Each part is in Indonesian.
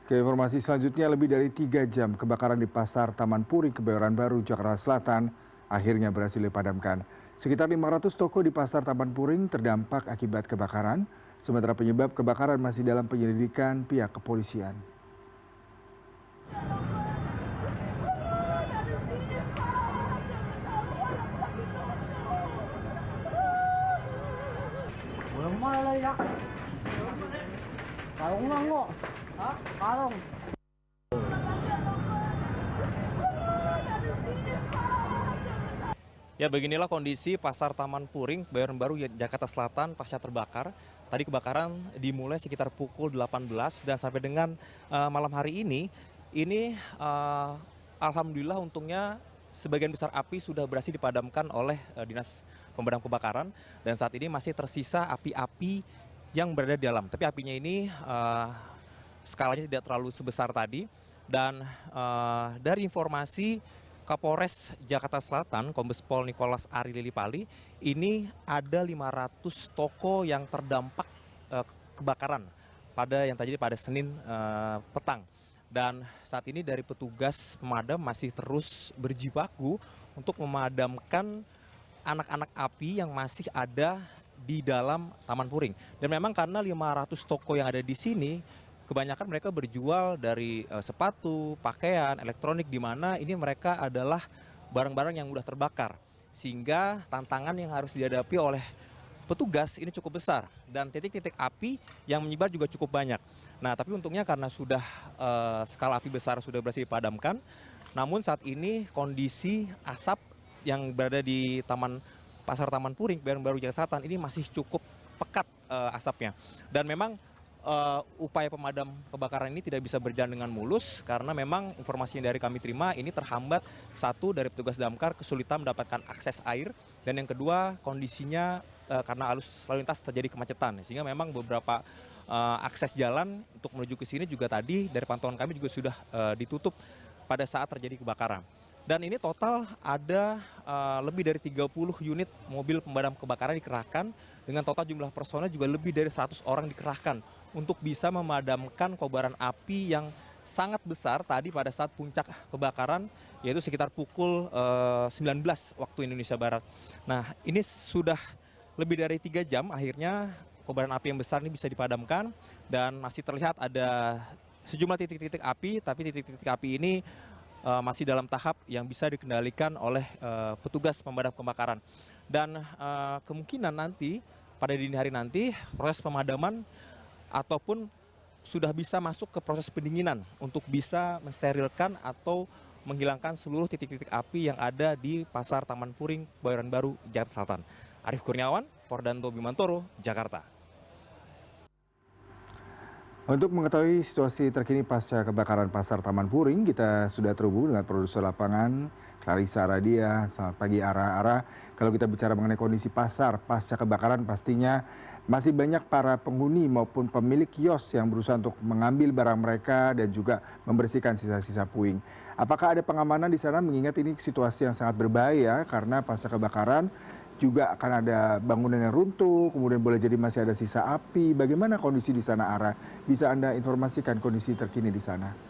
Ke informasi selanjutnya, lebih dari 3 jam kebakaran di Pasar Taman Puring, Kebayoran Baru, Jakarta Selatan akhirnya berhasil dipadamkan. Sekitar 500 toko di Pasar Taman Puring terdampak akibat kebakaran, sementara penyebab kebakaran masih dalam penyelidikan pihak kepolisian. Walang malaya. Kalong lang mo. Ha? Kalong. Ya, beginilah kondisi Pasar Taman Puring, Kebayoran Baru, Jakarta Selatan pasca terbakar. Tadi kebakaran dimulai sekitar pukul 18 dan sampai dengan malam hari ini alhamdulillah untungnya sebagian besar api sudah berhasil dipadamkan oleh Dinas Pemadam Kebakaran dan saat ini masih tersisa api-api yang berada di dalam. Tapi apinya ini skalanya tidak terlalu sebesar tadi dan dari informasi Kapolres Jakarta Selatan, Kombes Pol Nikolas Ari Lilipali, ini ada 500 toko yang terdampak kebakaran pada Senin petang. Dan saat ini dari petugas pemadam masih terus berjibaku untuk memadamkan anak-anak api yang masih ada di dalam Taman Puring. Dan memang karena 500 toko yang ada di sini, kebanyakan mereka berjual dari sepatu, pakaian, elektronik, di mana ini mereka adalah barang-barang yang mudah terbakar. Sehingga tantangan yang harus dihadapi oleh petugas ini cukup besar. Dan titik-titik api yang menyebar juga cukup banyak. Nah, tapi untungnya karena sudah skala api besar sudah berhasil dipadamkan, namun saat ini kondisi asap yang berada di Pasar Taman Puring, Kebayoran Baru, Jakarta Selatan ini masih cukup pekat asapnya. Dan memang upaya pemadam kebakaran ini tidak bisa berjalan dengan mulus karena memang informasi yang dari kami terima ini terhambat, satu dari petugas damkar kesulitan mendapatkan akses air dan yang kedua kondisinya karena arus lalu lintas terjadi kemacetan sehingga memang beberapa akses jalan untuk menuju ke sini juga tadi dari pantauan kami juga sudah ditutup pada saat terjadi kebakaran. Dan ini total ada lebih dari 30 unit mobil pemadam kebakaran dikerahkan dengan total jumlah personel juga lebih dari 100 orang dikerahkan untuk bisa memadamkan kobaran api yang sangat besar tadi pada saat puncak kebakaran yaitu sekitar pukul 19 waktu Indonesia Barat. Nah, ini sudah lebih dari 3 jam akhirnya kobaran api yang besar ini bisa dipadamkan dan masih terlihat ada sejumlah titik-titik api, tapi titik-titik api ini masih dalam tahap yang bisa dikendalikan oleh petugas pemadam kebakaran. Dan kemungkinan nanti pada dini hari nanti proses pemadaman ataupun sudah bisa masuk ke proses pendinginan untuk bisa mensterilkan atau menghilangkan seluruh titik-titik api yang ada di Pasar Taman Puring, Kebayoran Baru, Jakarta Selatan. Arief Kurniawan, Fordanto Bimantoro, Jakarta. Untuk mengetahui situasi terkini pasca kebakaran Pasar Taman Puring, kita sudah terhubung dengan produser lapangan Clarissa Radia. Selamat pagi Ara. Kalau kita bicara mengenai kondisi pasar pasca kebakaran, pastinya masih banyak para penghuni maupun pemilik kios yang berusaha untuk mengambil barang mereka dan juga membersihkan sisa-sisa puing. Apakah ada pengamanan di sana mengingat ini situasi yang sangat berbahaya karena pasca kebakaran juga akan ada bangunan yang runtuh, kemudian boleh jadi masih ada sisa api. Bagaimana kondisi di sana, Ara? Bisa Anda informasikan kondisi terkini di sana?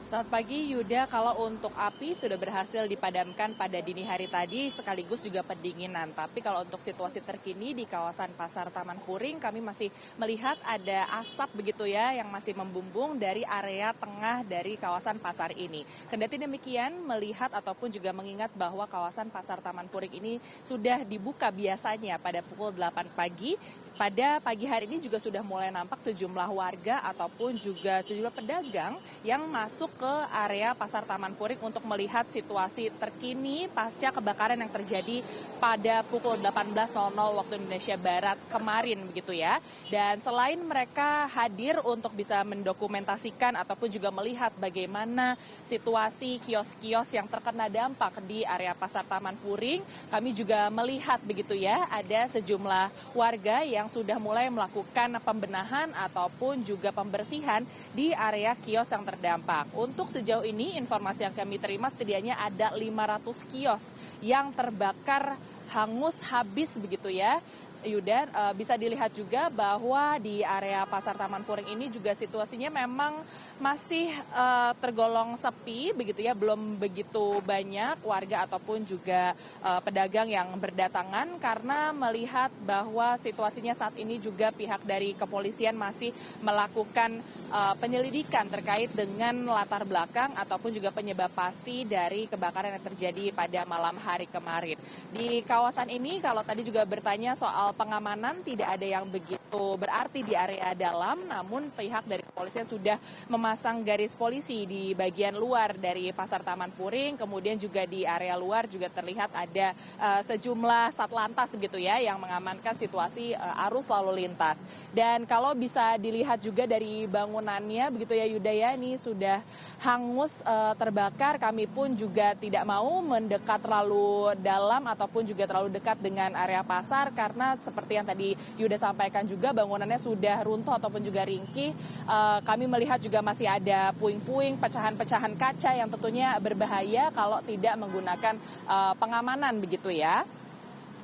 Selamat pagi Yuda, kalau untuk api sudah berhasil dipadamkan pada dini hari tadi sekaligus juga pendinginan. Tapi kalau untuk situasi terkini di kawasan Pasar Taman Puring kami masih melihat ada asap begitu ya yang masih membumbung dari area tengah dari kawasan pasar ini. Kendati demikian melihat ataupun juga mengingat bahwa kawasan Pasar Taman Puring ini sudah dibuka biasanya pada pukul 8 pagi. Pada pagi hari ini juga sudah mulai nampak sejumlah warga ataupun juga sejumlah pedagang yang masuk ke area Pasar Taman Puring untuk melihat situasi terkini pasca kebakaran yang terjadi pada pukul 18.00 waktu Indonesia Barat kemarin begitu ya. Dan selain mereka hadir untuk bisa mendokumentasikan ataupun juga melihat bagaimana situasi kios-kios yang terkena dampak di area Pasar Taman Puring, kami juga melihat begitu ya ada sejumlah warga yang sudah mulai melakukan pembenahan ataupun juga pembersihan di area kios yang terdampak. Untuk sejauh ini informasi yang kami terima setidaknya ada 500 kios yang terbakar hangus habis begitu ya. Yuda, bisa dilihat juga bahwa di area Pasar Taman Puring ini juga situasinya memang masih tergolong sepi begitu ya, belum begitu banyak warga ataupun juga pedagang yang berdatangan karena melihat bahwa situasinya saat ini juga pihak dari kepolisian masih melakukan penyelidikan terkait dengan latar belakang ataupun juga penyebab pasti dari kebakaran yang terjadi pada malam hari kemarin. Di kawasan ini kalau tadi juga bertanya soal pengamanan, tidak ada yang begitu berarti di area dalam, namun pihak dari kepolisian sudah memasang garis polisi di bagian luar dari Pasar Taman Puring, kemudian juga di area luar juga terlihat ada sejumlah satlantas gitu ya yang mengamankan situasi arus lalu lintas. Dan kalau bisa dilihat juga dari bangunannya begitu ya Yuda ya, ini sudah hangus terbakar. Kami pun juga tidak mau mendekat terlalu dalam ataupun juga terlalu dekat dengan area pasar karena seperti yang tadi Yuda sampaikan juga bangunannya sudah runtuh ataupun juga ringkih. Kami melihat juga masih ada puing-puing, pecahan-pecahan kaca yang tentunya berbahaya kalau tidak menggunakan pengamanan begitu ya.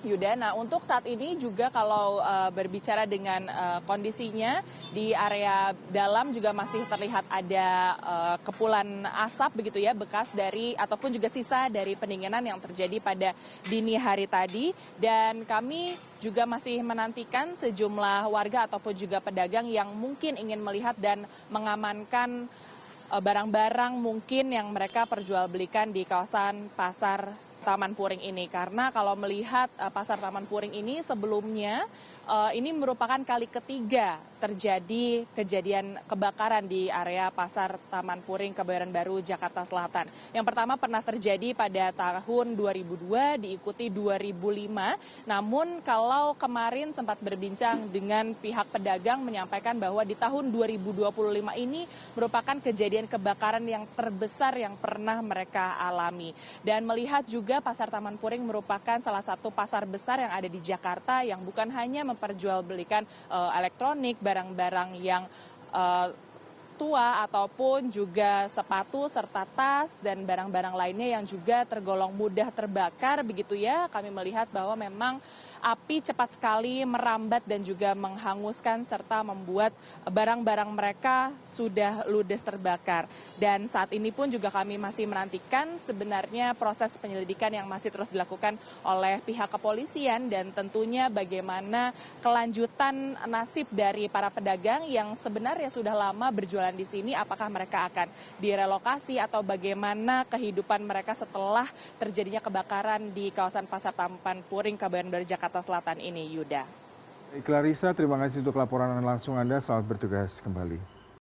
Yuda, nah untuk saat ini juga kalau berbicara dengan kondisinya di area dalam juga masih terlihat ada kepulan asap begitu ya, bekas dari ataupun juga sisa dari pendinginan yang terjadi pada dini hari tadi, dan kami juga masih menantikan sejumlah warga ataupun juga pedagang yang mungkin ingin melihat dan mengamankan barang-barang mungkin yang mereka perjualbelikan di kawasan Pasar Taman Puring ini, karena kalau melihat Pasar Taman Puring ini sebelumnya ini merupakan kali ketiga terjadi kejadian kebakaran di area Pasar Taman Puring Kebayoran Baru Jakarta Selatan. Yang pertama pernah terjadi pada tahun 2002 diikuti 2005. Namun kalau kemarin sempat berbincang dengan pihak pedagang menyampaikan bahwa di tahun 2025 ini merupakan kejadian kebakaran yang terbesar yang pernah mereka alami. Dan melihat juga Pasar Taman Puring merupakan salah satu pasar besar yang ada di Jakarta yang bukan hanya memperjualbelikan elektronik, barang-barang yang tua ataupun juga sepatu serta tas dan barang-barang lainnya yang juga tergolong mudah terbakar begitu ya. Kami melihat bahwa memang api cepat sekali merambat dan juga menghanguskan serta membuat barang-barang mereka sudah ludes terbakar. Dan saat ini pun juga kami masih menantikan sebenarnya proses penyelidikan yang masih terus dilakukan oleh pihak kepolisian dan tentunya bagaimana kelanjutan nasib dari para pedagang yang sebenarnya sudah lama berjualan di sini, apakah mereka akan direlokasi atau bagaimana kehidupan mereka setelah terjadinya kebakaran di kawasan Pasar Taman Puring Kebayoran Baru Jakarta Selatan ini, Yuda. Clarissa, terima kasih untuk laporan langsung Anda. Selamat bertugas kembali.